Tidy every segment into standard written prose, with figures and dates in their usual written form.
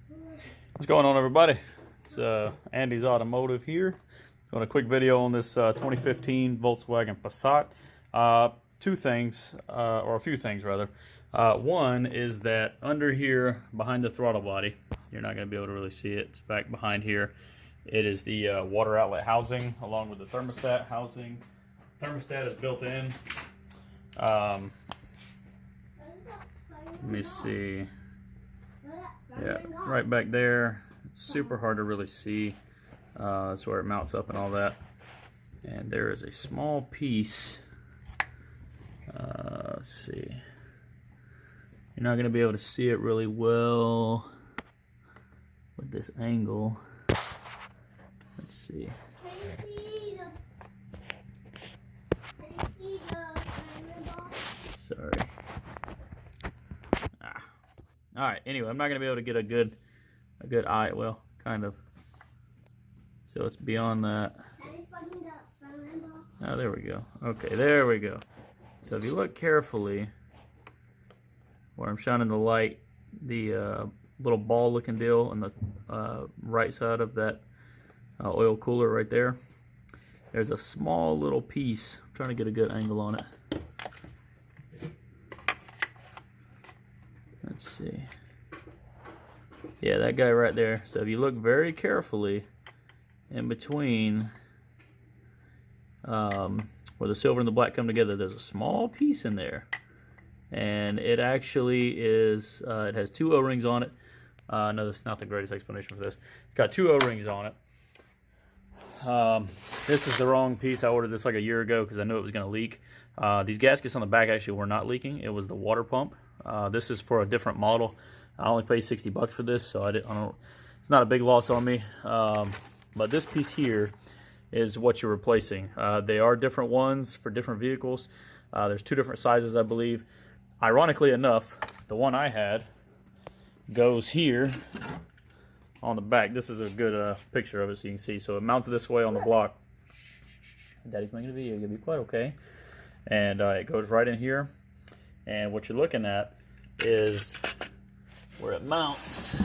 What's going on, everybody? It's Andy's Automotive here. Doing a quick video on this 2015 Volkswagen Passat. Two things, or a few things rather. One is that under here, behind the throttle body, you're not going to be able to really see it. It's back behind here. It is the water outlet housing along with the thermostat housing. Thermostat is built in. Let me see. Yeah, right back there. It's super hard to really see. That's where it mounts up and all that. And there is a small piece. Let's see. You're not going to be able to see it really well with this angle. Let's see. Sorry. All right. Anyway, I'm not gonna be able to get a good eye. Well, kind of. So it's beyond that. Oh, there we go. Okay, there we go. So if you look carefully, where I'm shining the light, the little ball-looking deal on the right side of that oil cooler right there. There's a small little piece. I'm trying to get a good angle on it. Let's see. Yeah, that guy right there. So if you look very carefully in between where the silver and the black come together, there's a small piece in there. And it actually is, it has two O-rings on it. No, that's not the greatest explanation for this. It's got two O-rings on it. This is the wrong piece. I ordered this like a year ago because I knew it was going to leak. These gaskets on the back actually were not leaking. It was the water pump. This is for a different model. I only paid $60 for this, so I don't. It's not a big loss on me. But this piece here is what you're replacing. They are different ones for different vehicles. There's two different sizes, I believe. Ironically enough, the one I had goes here on the back. This is a good picture of it so you can see. So it mounts this way on the block. Daddy's making a video. You'll be quite okay. And it goes right in here. And what you're looking at is where it mounts.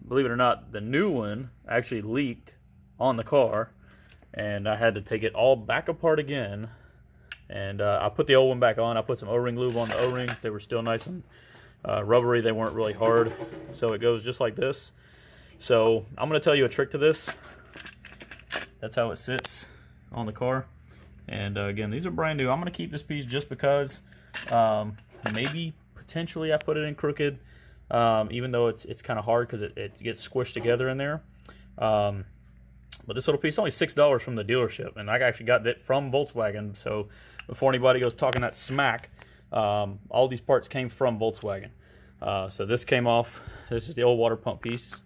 Believe it or not, the new one actually leaked on the car, and I had to take it all back apart again. And I put the old one back on. I put some O-ring lube on the O-rings. They were still nice and rubbery. They weren't really hard. So it goes just like this. So I'm going to tell you a trick to this. That's how it sits on the car. And again, these are brand new. I'm going to keep this piece just because maybe potentially I put it in crooked, even though it's kind of hard because it gets squished together in there. But this little piece is only $6 from the dealership, and I actually got that from Volkswagen. So before anybody goes talking that smack, all these parts came from Volkswagen. So this came off. This is the old water pump piece.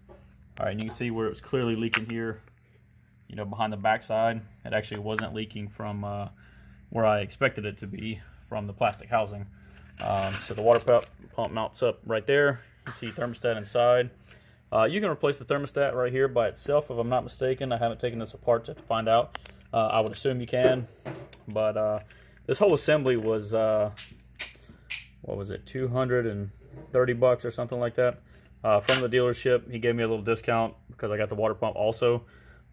All right, and you can see where it was clearly leaking here. You know, behind the backside, it actually wasn't leaking from where I expected it to be from the plastic housing. So the water pump mounts up right there. You see thermostat inside. You can replace the thermostat right here by itself, if I'm not mistaken. I haven't taken this apart to find out. I would assume you can, but this whole assembly was what was it, $230 or something like that from the dealership. He gave me a little discount because I got the water pump also.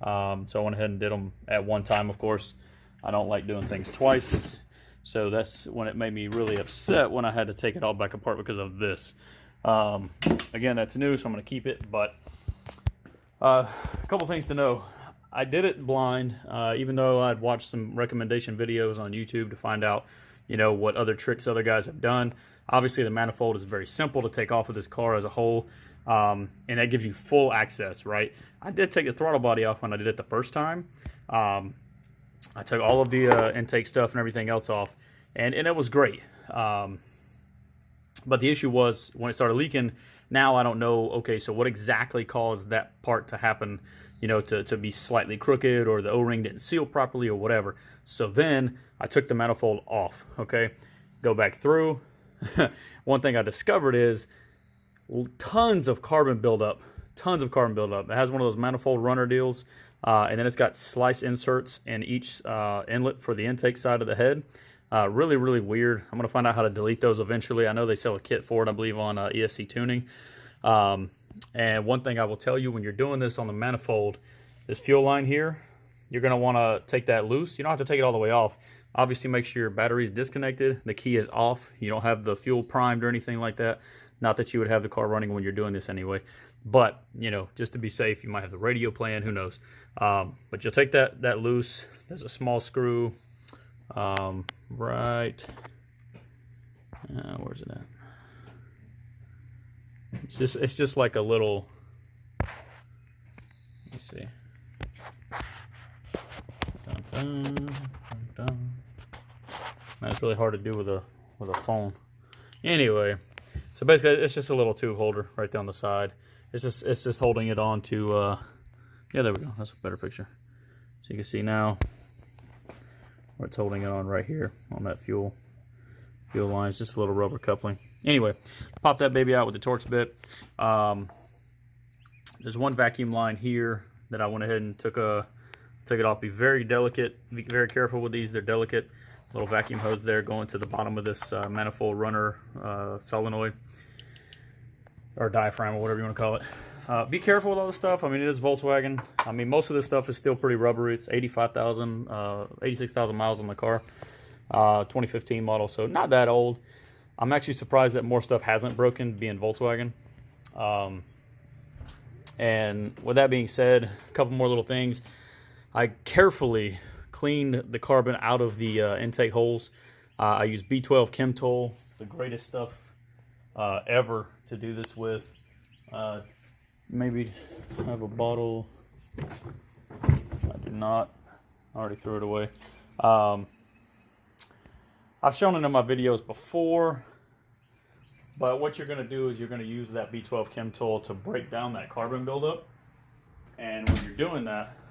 So I went ahead and did them at one time, of course. I don't like doing things twice. So that's when it made me really upset when I had to take it all back apart because of this. Again, that's new, so I'm going to keep it. But a couple things to know. I did it blind, even though I'd watched some recommendation videos on YouTube to find out, you know, what other tricks other guys have done. Obviously, the manifold is very simple to take off of this car as a whole. And that gives you full access, right? I did take the throttle body off when I did it the first time. I took all of the intake stuff and everything else off, and it was great. But the issue was when it started leaking, now I don't know, okay, so what exactly caused that part to happen, you know, to be slightly crooked, or the O-ring didn't seal properly or whatever. So then I took the manifold off, okay? Go back through. One thing I discovered is tons of carbon buildup. Tons of carbon buildup. It has one of those manifold runner deals, and then it's got slice inserts in each inlet for the intake side of the head. Really, really weird. I'm going to find out how to delete those eventually. I know they sell a kit for it, I believe, on ESC Tuning. And one thing I will tell you, when you're doing this on the manifold, this fuel line here, you're going to want to take that loose. You don't have to take it all the way off. Obviously, make sure your battery is disconnected, the key is off, you don't have the fuel primed or anything like that. Not that you would have the car running when you're doing this anyway, but you know, just to be safe, you might have the radio playing, who knows. But you'll take that loose. There's a small screw right, where's it at? It's just like a little, let's see. Dun, dun, dun. That's really hard to do with a phone. Anyway, so basically it's just a little tube holder right down the side. It's just holding it on to yeah, there we go. That's a better picture. So you can see now where it's holding it on right here on that fuel line. It's just a little rubber coupling. Anyway, pop that baby out with the Torx bit. There's one vacuum line here that I went ahead and took it off. Be very delicate, be very careful with these. They're delicate. Little vacuum hose there going to the bottom of this manifold runner solenoid or diaphragm or whatever you want to call it. Be careful with all this stuff. I mean, it is Volkswagen. I mean, most of this stuff is still pretty rubbery. It's 86,000 miles on the car. 2015 model, so not that old. I'm actually surprised that more stuff hasn't broken, being Volkswagen. And with that being said, a couple more little things. I carefully cleaned the carbon out of the intake holes. I used B12 Chemtol, the greatest stuff ever to do this with. Maybe I have a bottle. I do not. I already threw it away. I've shown it in my videos before, but what you're going to do is you're going to use that B12 Chemtol to break down that carbon buildup. And when you're doing that,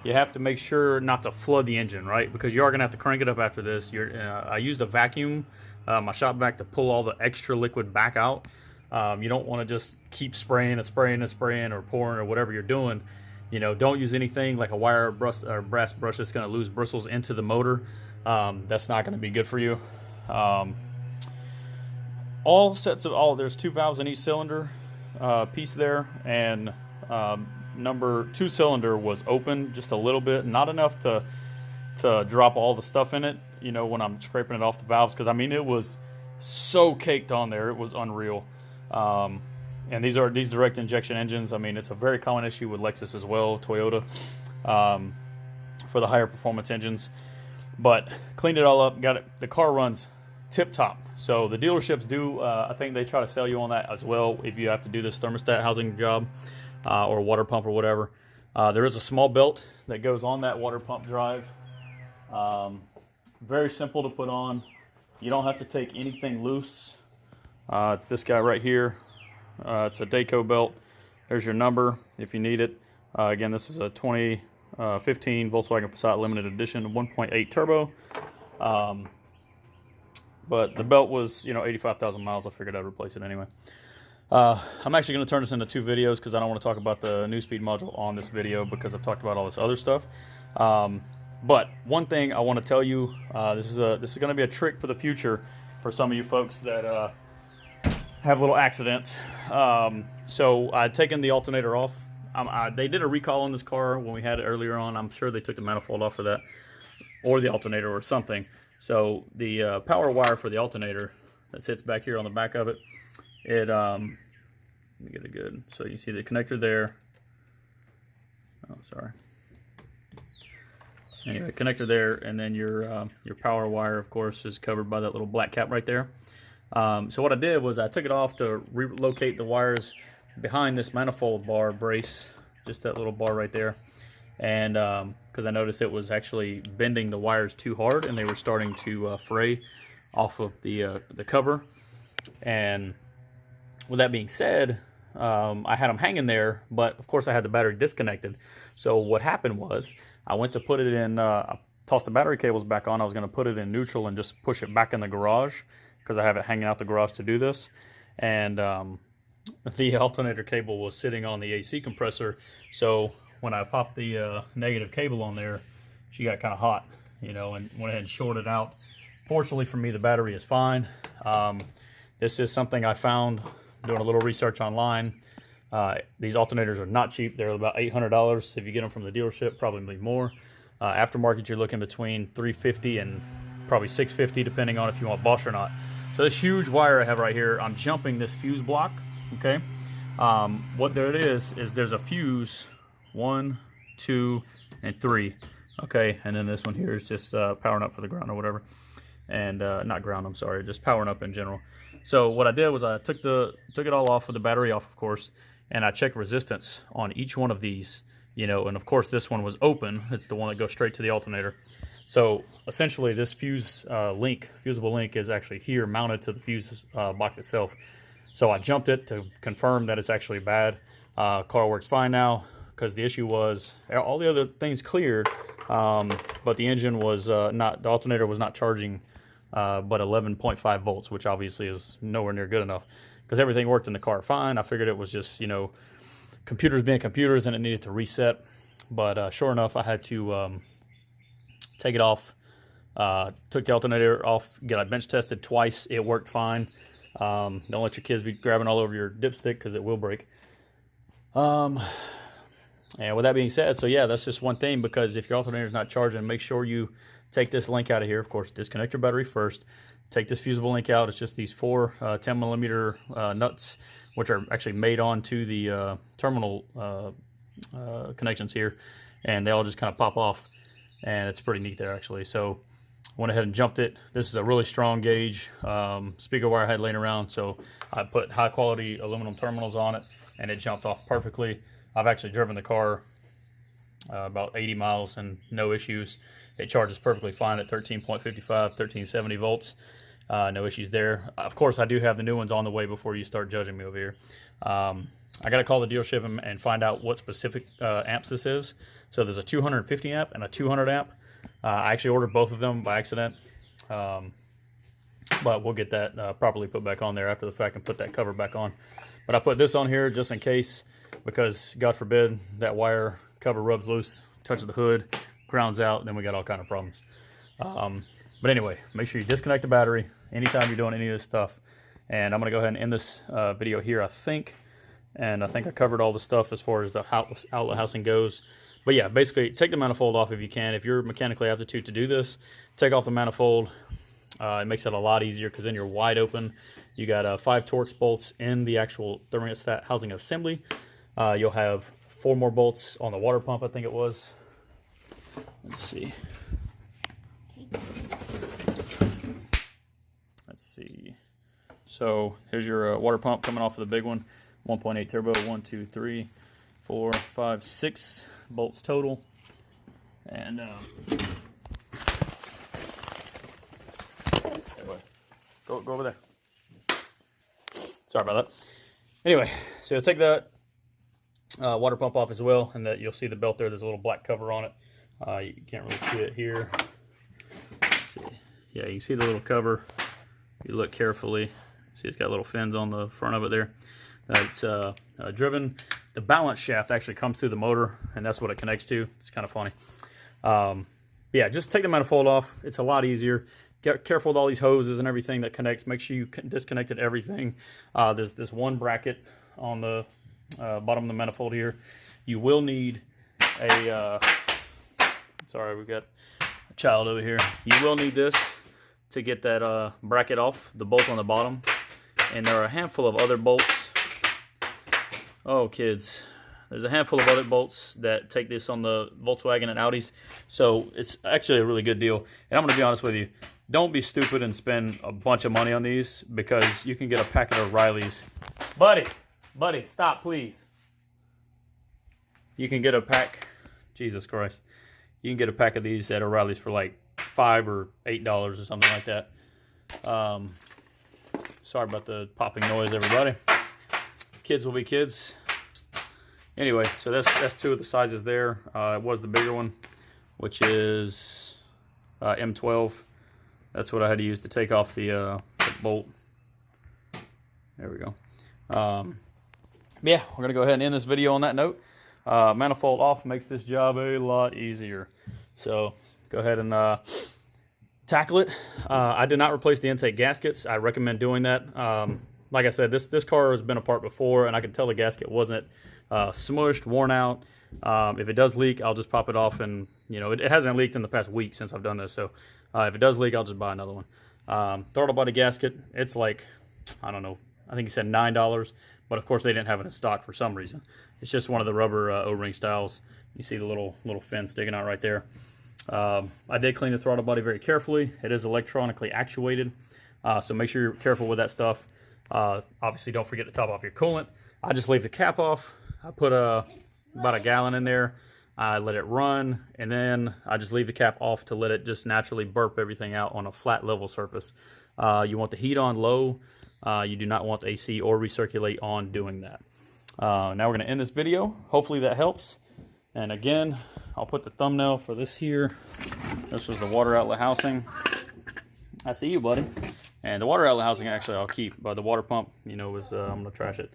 you have to make sure not to flood the engine, right? Because you are going to have to crank it up after this. I used a vacuum, my shop vac, to pull all the extra liquid back out. You don't want to just keep spraying and spraying and spraying or pouring or whatever you're doing. You know, don't use anything like a wire brush or brass brush that's going to lose bristles into the motor. That's not going to be good for you. There's 2 valves in each cylinder piece there, and number 2 cylinder was open just a little bit, not enough to drop all the stuff in it, you know, when I'm scraping it off the valves, because I mean it was so caked on there, it was unreal. And these direct injection engines. I mean, it's a very common issue with Lexus as well, Toyota, for the higher performance engines. But cleaned it all up, got it. The car runs tip top. So the dealerships do, I think they try to sell you on that as well if you have to do this thermostat housing job or water pump or whatever. There is a small belt that goes on that water pump drive. Very simple to put on. You don't have to take anything loose. It's this guy right here. It's a Dayco belt. There's your number if you need it. Again, this is a 2015 Volkswagen Passat Limited Edition 1.8 turbo. But the belt was, 85,000 miles. I figured I'd replace it anyway. I'm actually going to turn this into 2 videos because I don't want to talk about the new speed module on this video because I've talked about all this other stuff. But one thing I want to tell you, this is going to be a trick for the future for some of you folks that have little accidents. So I'd taken the alternator off. They did a recall on this car when we had it earlier on. I'm sure they took the manifold off for that, or the alternator or something. So the power wire for the alternator that sits back here on the back of it, let me get it good. So you see the connector there. Oh, sorry. Anyway, connector there, and then your power wire, of course, is covered by that little black cap right there. So what I did was I took it off to relocate the wires behind this manifold bar brace, just that little bar right there. And because I noticed it was actually bending the wires too hard, and they were starting to fray off of the cover. And with that being said, I had them hanging there, but of course I had the battery disconnected. So what happened was I went to put it in, I tossed the battery cables back on. I was going to put it in neutral and just push it back in the garage because I have it hanging out the garage to do this. And the alternator cable was sitting on the AC compressor. So when I popped the negative cable on there, she got kind of hot, and went ahead and shorted out Fortunately for me, the battery is fine. This is something I found doing a little research online. These alternators are not cheap. They're about $800 if you get them from the dealership, probably more. Aftermarket, you're looking between $350 and probably $650, depending on if you want Bosch or not. So this huge wire I have right here, I'm jumping this fuse block, okay? What there it is there's a fuse, 1, 2, and 3, okay? And then this one here is just powering up for the ground or whatever. And not ground, I'm sorry, just powering up in general. So what I did was I took it all off with the battery off, of course, and I checked resistance on each one of these, you know, and of course this one was open. It's the one that goes straight to the alternator. So essentially this fusible link is actually here mounted to the fuse box itself. So I jumped it to confirm that it's actually bad. Car works fine now, because the issue was all the other things cleared, but the engine was the alternator was not charging but 11.5 volts, which obviously is nowhere near good enough, because everything worked in the car fine. I figured it was just, you know, computers being computers and it needed to reset. But sure enough, I had to take it off. Took the alternator off, got it bench tested twice. It worked fine. Don't let your kids be grabbing all over your dipstick, because it will break. And with that being said, so yeah, that's just one thing, because if your alternator is not charging, make sure you take this link out of here. Of course, disconnect your battery first. Take this fusible link out. It's just these 4 10mm nuts, which are actually made onto the terminal connections here, and they all just kind of pop off, and it's pretty neat there actually. So went ahead and jumped it. This is a really strong gauge speaker wire I had laying around, so I put high quality aluminum terminals on it, and it jumped off perfectly. I've actually driven the car about 80 miles and no issues. It charges perfectly fine at 13.55, 1370 volts. No issues there. Of course, I do have the new ones on the way before you start judging me over here. I got to call the dealership and find out what specific amps this is. So there's a 250 amp and a 200 amp. I actually ordered both of them by accident. But we'll get that properly put back on there after the fact and put that cover back on. But I put this on here just in case, because God forbid that wire cover rubs loose, touches the hood, grounds out, then we got all kind of problems. But anyway, make sure you disconnect the battery anytime you're doing any of this stuff. And I'm going to go ahead and end this video here, I think. And I think I covered all the stuff as far as the outlet housing goes. But yeah, basically take the manifold off if you can. If you're mechanically aptitude to do this, take off the manifold. It makes it a lot easier, because then you're wide open. You got 5 Torx bolts in the actual thermostat housing assembly. You'll have 4 more bolts on the water pump, I think it was. Let's see. So here's your water pump coming off of the big one. 1.8 turbo, 1, 2, 3, 4, 5, 6 bolts total. And go over there. Sorry about that. Anyway, so you'll take that water pump off as well, and that you'll see the belt there. There's a little black cover on it. You can't really see it here. Let's see. Yeah, you see the little cover. You look carefully. See, it's got little fins on the front of it there. It's driven. The balance shaft actually comes through the motor, and that's what it connects to. It's kind of funny. Yeah, just take the manifold off. It's a lot easier. Get careful with all these hoses and everything that connects. Make sure you disconnected everything. There's this one bracket on the bottom of the manifold here. You will need a... sorry, we got a child over here. You will need this to get that bracket off, the bolt on the bottom. And there are a handful of other bolts. Oh, kids. There's a handful of other bolts that take this on the Volkswagen and Audis. So it's actually a really good deal. And I'm going to be honest with you. Don't be stupid and spend a bunch of money on these, because you can get a packet of O'Reilly's. Buddy, stop, please. You can get a pack. Jesus Christ. You can get a pack of these at O'Reilly's for like $5 or $8 or something like that. Sorry about the popping noise, everybody. Kids will be kids. Anyway, so that's 2 of the sizes there. It was the bigger one, which is M12. That's what I had to use to take off the bolt. There we go. Yeah, we're going to go ahead and end this video on that note. Manifold off makes this job a lot easier. So go ahead and tackle it. I did not replace the intake gaskets. I recommend doing that. Like I said, this car has been apart before, and I could tell the gasket wasn't smushed, worn out. If it does leak, I'll just pop it off, and you know, it hasn't leaked in the past week since I've done this. So if it does leak, I'll just buy another one. Throttle body gasket, it's like, I don't know, I think he said $9, but of course they didn't have it in stock for some reason. It's just one of the rubber O-ring styles. You see the little fin sticking out right there. I did clean the throttle body very carefully. It is electronically actuated, so make sure you're careful with that stuff. Obviously, don't forget to top off your coolant. I just leave the cap off. I put about a gallon in there. I let it run, and then I just leave the cap off to let it just naturally burp everything out on a flat level surface. You want the heat on low. You do not want the AC or recirculate on doing that. Now we're going to end this video. Hopefully that helps. And again, I'll put the thumbnail for this here. This was the water outlet housing. I see you, buddy. And the water outlet housing, actually, I'll keep. But the water pump, you know, I'm going to trash it.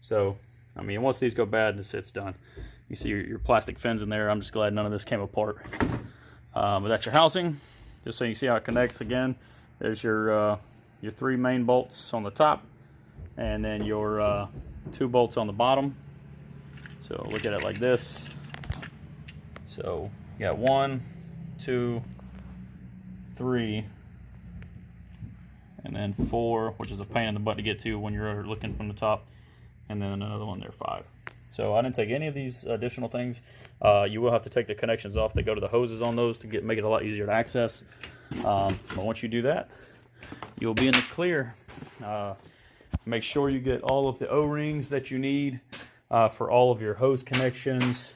So, I mean, once these go bad, it's done. You see your plastic fins in there. I'm just glad none of this came apart. But that's your housing. Just so you see how it connects again. There's your 3 main bolts on the top. And then your 2 bolts on the bottom. So look at it like this. So you got 1, 2, 3, and then 4, which is a pain in the butt to get to when you're looking from the top, and then another one there, 5. So I didn't take any of these additional things. You will have to take the connections off that go to the hoses on those to make it a lot easier to access. But once you do that, you'll be in the clear. Make sure you get all of the O-rings that you need for all of your hose connections.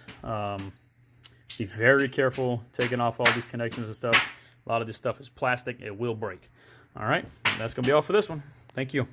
Be very careful taking off all these connections and stuff. A lot of this stuff is plastic. It will break. All right, that's going to be all for this one. Thank you.